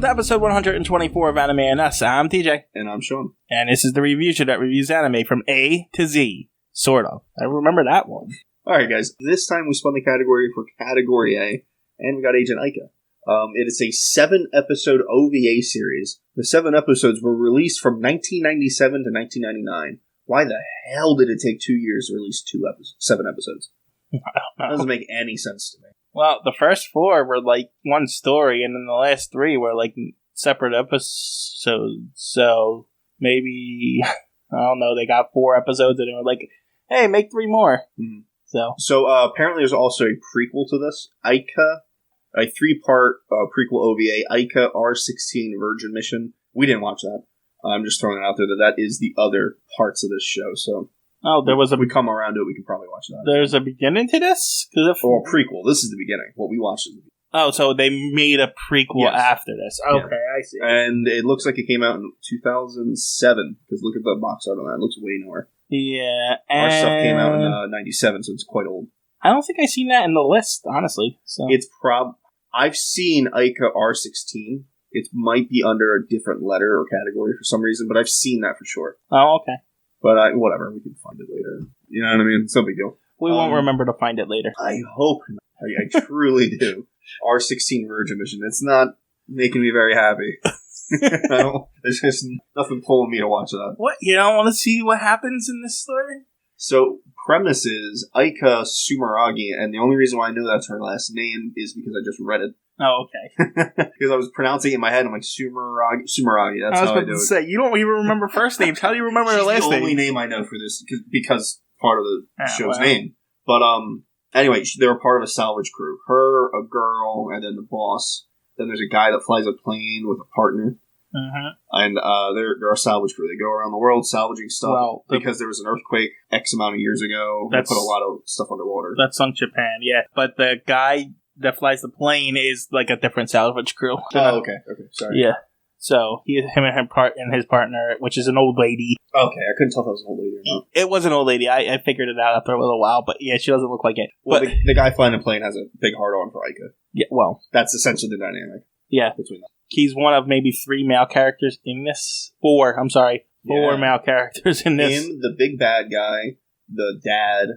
to episode 124 of Anime and Us. I'm TJ. And I'm Shawn. And this is the review show that reviews anime from A to Z. Sort of. I remember that one. Alright guys, this time we spun the category for Category A, and we got Agent Aika. It is a 7-episode OVA series. The 7 episodes were released from 1997 to 1999. Why the hell did it take 2 years to release 7 episodes? That doesn't make any sense to me. Well, the first 4 were like one story, and then the last 3 were like separate episodes. So maybe, I don't know, they got 4 episodes and they were like, hey, make 3 more. Mm-hmm. So apparently there's also a prequel to this. Aika, a 3-part prequel OVA, Aika R16 Virgin Mission. We didn't watch that. I'm just throwing it out there that is the other parts of this show. So if we come around to it, we can probably watch that. There's a beginning to this? Prequel. This is the beginning. What we watched is the beginning. Oh, so they made a prequel after this. Okay, yeah. I see. And it looks like it came out in 2007, because look at the box art on that. It looks way newer. Yeah, our stuff came out in 97, so it's quite old. I don't think I've seen that in the list, honestly. So it's I've seen Aika R16. It might be under a different letter or category for some reason, but I've seen that for sure. Oh, okay. But whatever, we can find it later. You know what I mean? It's no big deal. We won't remember to find it later. I hope not. I truly do. R16 Virgin Mission. It's not making me very happy. There's just nothing pulling me to watch that. What? You don't want to see what happens in this story? So, premise is Aika Sumeragi, and the only reason why I know that's her last name is because I just read it. Oh, okay. Because I was pronouncing it in my head, I'm like, Sumeragi, that's how I do it. I was about to say, you don't even remember first names. How do you remember her last name? She's the only name I know for this, because part of the show's name. But, anyway, they were part of a salvage crew. Her, a girl, and then the boss. Then there's a guy that flies a plane with a partner. Mm-hmm. And they're a salvage crew. They go around the world salvaging stuff because there was an earthquake X amount of years ago. They put a lot of stuff underwater. That sunk Japan, yeah. But the guy that flies the plane is like a different salvage crew. Oh, okay, sorry. Yeah. So him and his partner, which is an old lady. Okay, I couldn't tell if it was an old lady or not. It was an old lady. I figured it out after a little while, but yeah, she doesn't look like it. Well, the guy flying the plane has a big hard on for Aika. Yeah, well, that's essentially the dynamic. Yeah, between them. He's one of maybe 3 male characters in this. 4. I'm sorry, 4 male characters in this. Him, the big bad guy, the dad,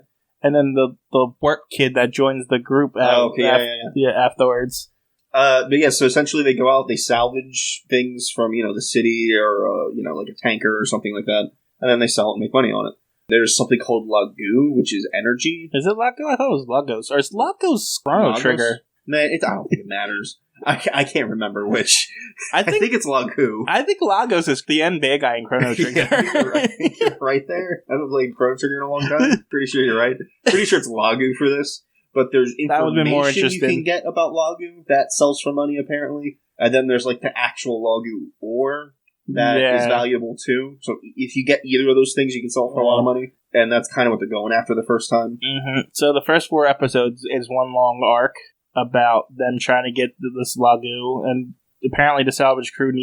and then the work kid that joins the group. Afterwards. But yeah, so essentially they go out, they salvage things from the city or like a tanker or something like that, and then they sell it and make money on it. There's something called Lagu, which is energy. Is it Lagu? I thought it was Lagos. Or is Lagos Chrono Trigger? Man, I don't think it matters. I can't remember which. I think it's Lagu. I think Lagos is the end bad guy in Chrono Trigger. I think you're right there. I haven't played Chrono Trigger in a long time. Pretty sure you're right. Pretty sure it's Lagu for this. But there's information you can get about Lagu that sells for money, apparently. And then there's like the actual Lagu ore that is valuable too. So if you get either of those things, you can sell for a lot of money. And that's kind of what they're going after the first time. Mm-hmm. So the first 4 episodes is one long arc about them trying to get this Lagu, and apparently the salvage crew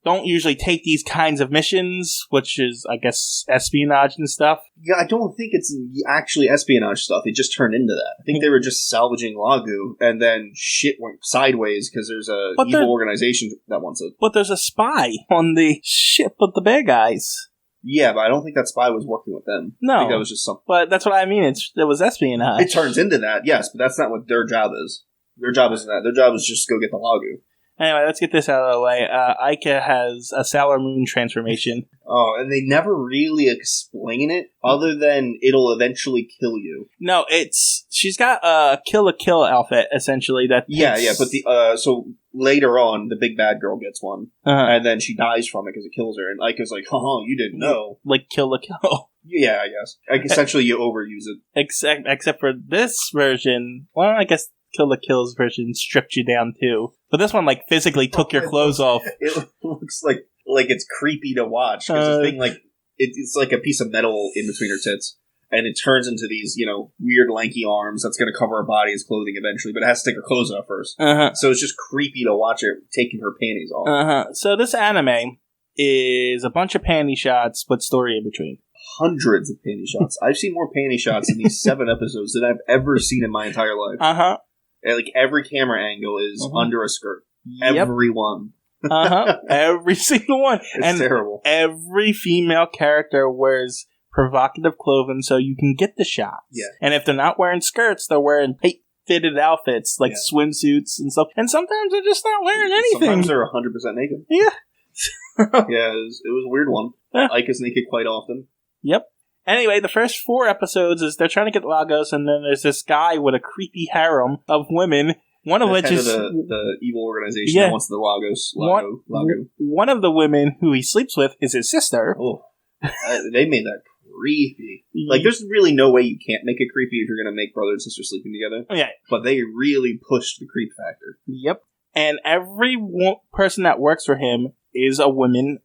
don't usually take these kinds of missions, which is, I guess, espionage and stuff. Yeah, I don't think it's actually espionage stuff. It just turned into that. I think they were just salvaging Lagu, and then shit went sideways because there's a evil organization that wants it. But there's a spy on the ship of the bad guys. Yeah, but I don't think that spy was working with them. No. I think that was just something. But that's what I mean. It was espionage. It turns into that, yes, but that's not what their job is. Their job isn't that. Their job is just go get the Lagu. Anyway, let's get this out of the way. Aika has a Sailor Moon transformation. Oh, and they never really explain it, other than it'll eventually kill you. No, she's got a Kill la Kill outfit, essentially. But so later on, the big bad girl gets one, and then she dies from it because it kills her, and Aika's like, you didn't know. Like Kill la Kill. Yeah, I guess. Essentially, you overuse it. Except for this version, well, I guess Kill la Kill's version stripped you down too. But this one, physically took your clothes off. It looks like it's creepy to watch. Because the thing, it's like a piece of metal in between her tits. And it turns into these, weird lanky arms that's going to cover her body as clothing eventually. But it has to take her clothes off first. So it's just creepy to watch her taking her panties off. So this anime is a bunch of panty shots, but story in between. Hundreds of panty shots. I've seen more panty shots in these 7 episodes than I've ever seen in my entire life. Uh-huh. Like, every camera angle is under a skirt. Everyone. Every single one. It's terrible. Every female character wears provocative clothing so you can get the shots. Yeah. And if they're not wearing skirts, they're wearing tight-fitted outfits like swimsuits and stuff. And sometimes they're just not wearing anything. Sometimes they're 100% naked. Yeah. Yeah, it was a weird one. Aika's naked quite often. Yep. Anyway, the first 4 episodes is they're trying to get Lagos, and then there's this guy with a creepy harem of women. One of which is the evil organization that wants the Lagos. One of the women who he sleeps with is his sister. Oh, they made that creepy. Like, there's really no way you can't make it creepy if you're going to make brother and sister sleeping together. Yeah, but they really pushed the creep factor. Yep. And every person that works for him is a woman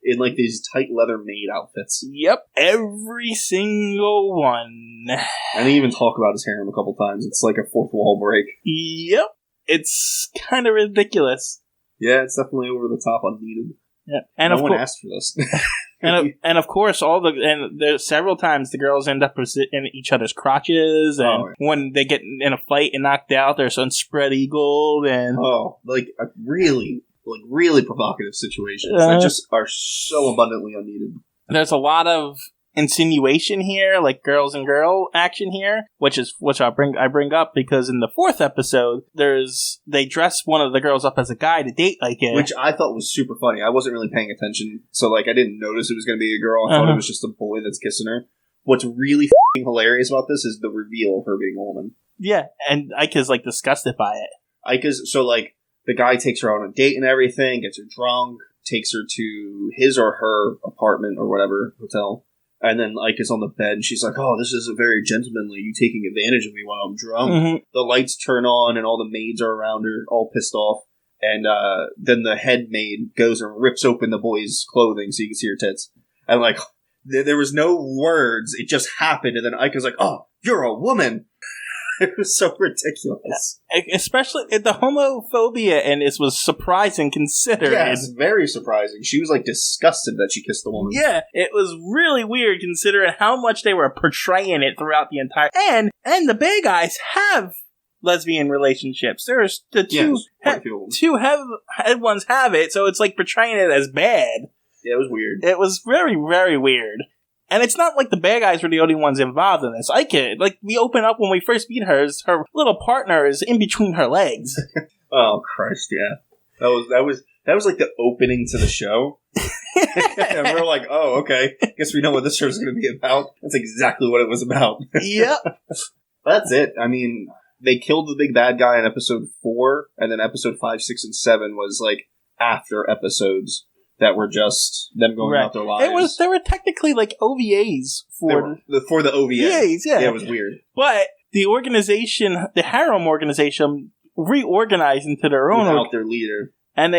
in like these tight leather maid outfits. Yep, every single one. And they even talk about his harem a couple times. It's like a fourth wall break. Yep, it's kind of ridiculous. Yeah, it's definitely over the top, unneeded. Yeah, and no one asked for this. and of course, there's several times the girls end up in each other's crotches, and when they get in a fight and knocked out, they're on spread eagled, and really provocative situations that just are so abundantly unneeded. There's a lot of insinuation here, like girls and girl action here, which I bring up because in the 4th episode, they dress one of the girls up as a guy to date Aika, which I thought was super funny. I wasn't really paying attention, so like I didn't notice it was going to be a girl. I thought it was just a boy that's kissing her. What's really hilarious about this is the reveal of her being a woman. Yeah, and Aika's like disgusted by it. The guy takes her on a date and everything, gets her drunk, takes her to his or her apartment or whatever, hotel. And then Aika's on the bed and she's like, oh, this isn't very gentlemanly. You taking advantage of me while I'm drunk. Mm-hmm. The lights turn on and all the maids are around her, all pissed off. And then the head maid goes and rips open the boy's clothing so you can see her tits. And like, there was no words. It just happened. And then Aika's like, oh, you're a woman. It was so ridiculous. Especially the homophobia, and it was surprising considering. Yeah, it's very surprising. She was like disgusted that she kissed the woman. Yeah, it was really weird considering how much they were portraying it throughout the entire. And the bad guys have lesbian relationships. There's the two head ones have it, so it's like portraying it as bad. Yeah, it was weird. It was very, very weird. And it's not like the bad guys were the only ones involved in this. Like, we open up when we first meet her, her little partner is in between her legs. Oh, Christ, yeah. That was like the opening to the show. And we're like, oh, okay. Guess we know what this show's going to be about. That's exactly what it was about. Yep. That's it. I mean, they killed the big bad guy in episode 4, and then episode 5, 6, and 7 was like after episodes that were just them going about their lives. There were technically like OVAs for the OVAs. Yeah, it was weird. But the organization, the harem organization, reorganized into their own without their leader. And the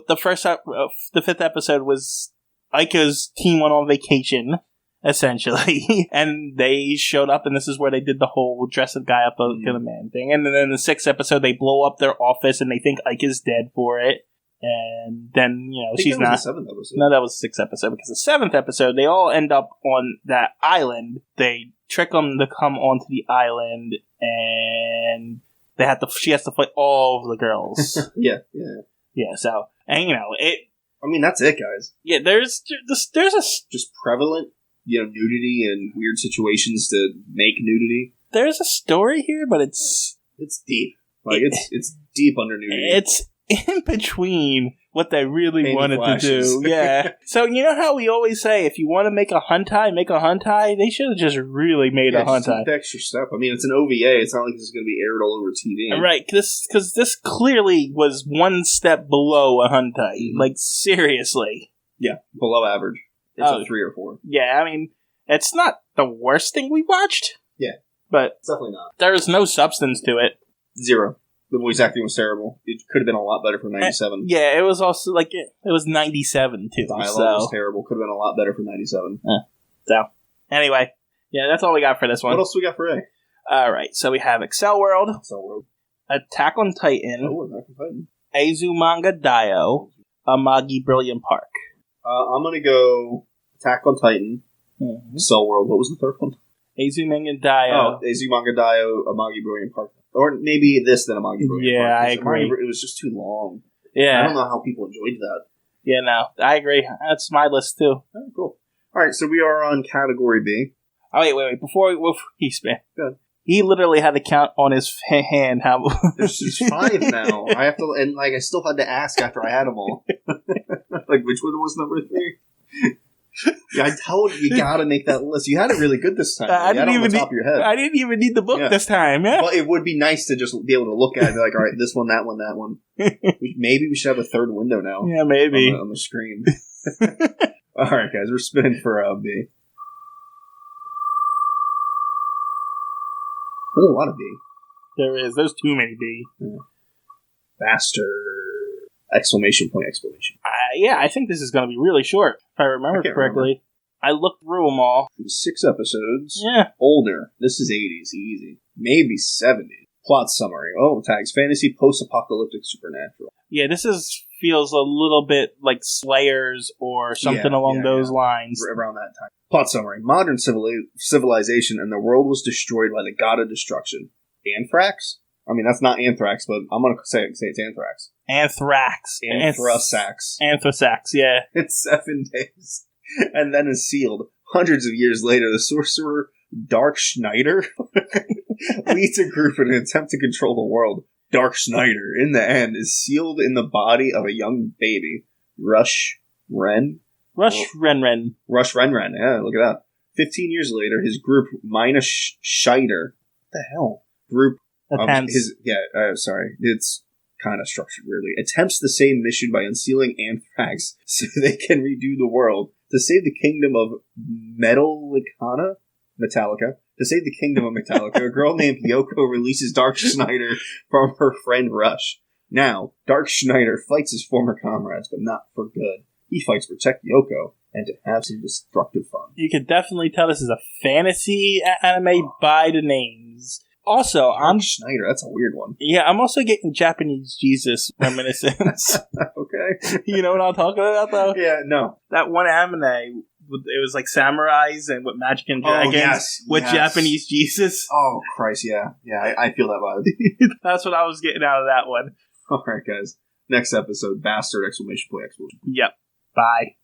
5th episode was Aika's team went on vacation, essentially, and they showed up, and this is where they did the whole dress a guy up like a man thing. And then in the 6th episode, they blow up their office, and they think Aika's dead for it. And then, she's not. Was the 7th episode. No, that was the 6th episode, because the 7th episode, they all end up on that island. They trick them to come onto the island, and she has to fight all of the girls. Yeah. So, and I mean, that's it, guys. Yeah, there's just prevalent, nudity and weird situations to make nudity. There's a story here, but it's deep. Like it's deep under nudity. It's in between what they really wanted to do. Yeah. So how we always say, if you want to make a hentai, they should have just really made a hentai. Just extra step. I mean, it's an OVA. It's not like this is going to be aired all over TV. Right. Because this clearly was one step below a hentai. Mm-hmm. Like, seriously. Yeah. Below average. It's a 3 or 4. Yeah. I mean, it's not the worst thing we watched. Yeah. But it's definitely not. There's no substance to it. 0. The voice acting was terrible. It could have been a lot better for 97. Yeah, it was also like it was 97 too. The dialogue was terrible. Could have been a lot better for 97. So, anyway, yeah, that's all we got for this one. What else we got for A? All right, so we have Excel World, Attack on Titan, Azumanga Daioh, Amagi Brilliant Park. I'm gonna go Attack on Titan, Excel World. What was the third one? Azumanga Daioh. Oh, Azumanga Daioh, Amagi Brilliant Park. Or maybe this than Amagi Broken Yeah, Heart, I agree. It was just too long. Yeah. I don't know how people enjoyed that. Yeah, no, I agree. That's my list, too. Oh, cool. All right, so we are on category B. Oh, wait. Before he spin. Good. He literally had to count on his hand how... There's 5 now. I have to, and I still had to ask after I had them all. Which one was number 3? Yeah, I told you gotta make that list. You had it really good this time. I didn't even top of your head. I didn't even need the book this time. Yeah, but it would be nice to just be able to look at it and be like, all right, this one, that one, that one. Maybe we should have a third window now. Yeah, maybe on the screen. All right, guys, we're spinning for B. There's a lot of B. There is. There's too many B. Yeah. Faster! Exclamation point! Exclamation. Yeah, I think this is going to be really short, if I remember correctly. I looked through them all. 6 episodes. Yeah. Older. This is 80s, easy. Maybe 70s. Plot summary. Oh, tags. Fantasy, post-apocalyptic, supernatural. Yeah, this feels a little bit like Slayers or something along those lines. Around that time. Plot summary. Modern civilization and the world was destroyed by the god of destruction. Anthrax? I mean, that's not anthrax, but I'm going to say it's anthrax. Anthrax. Anthrax, yeah. It's 7 days. And then is sealed. Hundreds of years later, the sorcerer Dark Schneider leads a group in an attempt to control the world. Dark Schneider, in the end, is sealed in the body of a young baby. Rush Ren, yeah, look at that. 15 years later, his group, minus Scheider, what the hell? Group, it's kind of structured weirdly. Attempts the same mission by unsealing Anthrax so they can redo the world. To save the kingdom of Metallica. To save the kingdom of Metallica, a girl named Yoko releases Dark Schneider from her friend Rush. Now, Dark Schneider fights his former comrades, but not for good. He fights to protect Yoko and to have some destructive fun. You can definitely tell this is a fantasy anime by the names. Also, Dark Schneider, that's a weird one. Yeah, I'm also getting Japanese Jesus reminiscence. Okay. You know what I'm talking about, though? Yeah, no. That one anime, it was like samurais and with magic and dragons with Japanese Jesus. Oh, Christ, yeah. Yeah, I feel that vibe. That's what I was getting out of that one. All right, guys. Next episode, Bastard! Exclamation point! Explosion. Yep. Bye.